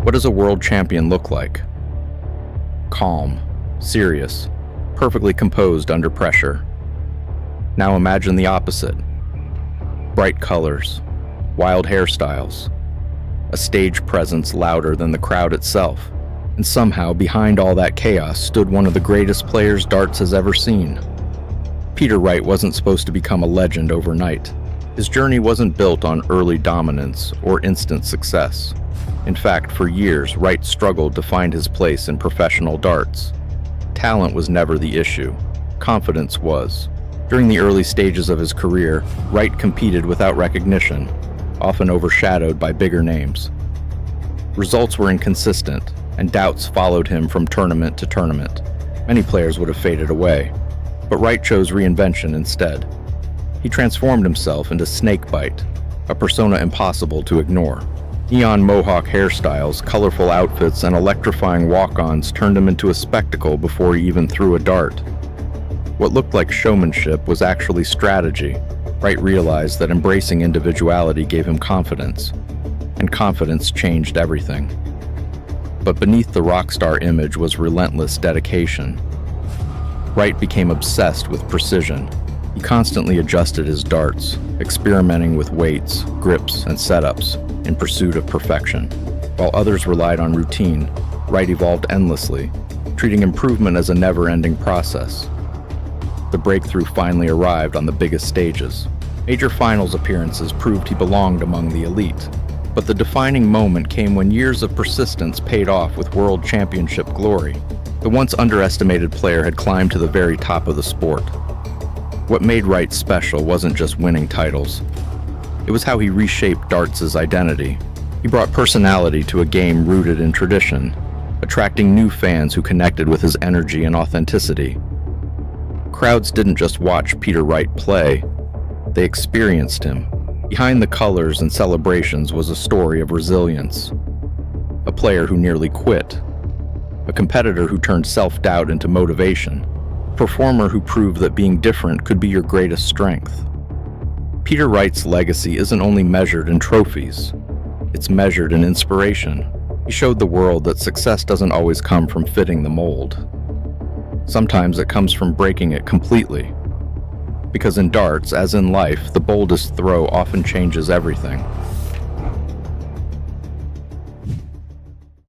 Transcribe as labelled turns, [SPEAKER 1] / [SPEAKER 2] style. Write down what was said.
[SPEAKER 1] What does a world champion look like? Calm, serious, perfectly composed under pressure. Now imagine the opposite. Bright colors, wild hairstyles, a stage presence louder than the crowd itself. And somehow, behind all that chaos stood one of the greatest players darts has ever seen. Peter Wright wasn't supposed to become a legend overnight. His journey wasn't built on early dominance or instant success. In fact, for years, Wright struggled to find his place in professional darts. Talent was never the issue. Confidence was. During the early stages of his career, Wright competed without recognition, often overshadowed by bigger names. Results were inconsistent, and doubts followed him from tournament to tournament. Many players would have faded away, but Wright chose reinvention instead. He transformed himself into Snakebite, a persona impossible to ignore. Neon mohawk hairstyles, colorful outfits, and electrifying walk-ons turned him into a spectacle before he even threw a dart. What looked like showmanship was actually strategy. Wright realized that embracing individuality gave him confidence, and confidence changed everything. But beneath the rock star image was relentless dedication. Wright became obsessed with precision. He constantly adjusted his darts, experimenting with weights, grips, and setups in pursuit of perfection. While others relied on routine, Wright evolved endlessly, treating improvement as a never-ending process. The breakthrough finally arrived on the biggest stages. Major finals appearances proved he belonged among the elite. But the defining moment came when years of persistence paid off with world championship glory. The once underestimated player had climbed to the very top of the sport. What made Wright special wasn't just winning titles. It was how he reshaped darts' identity. He brought personality to a game rooted in tradition, attracting new fans who connected with his energy and authenticity. Crowds didn't just watch Peter Wright play, they experienced him. Behind the colors and celebrations was a story of resilience. A player who nearly quit. A competitor who turned self-doubt into motivation. A performer who proved that being different could be your greatest strength. Peter Wright's legacy isn't only measured in trophies. It's measured in inspiration. He showed the world that success doesn't always come from fitting the mold. Sometimes it comes from breaking it completely. Because in darts, as in life, the boldest throw often changes everything.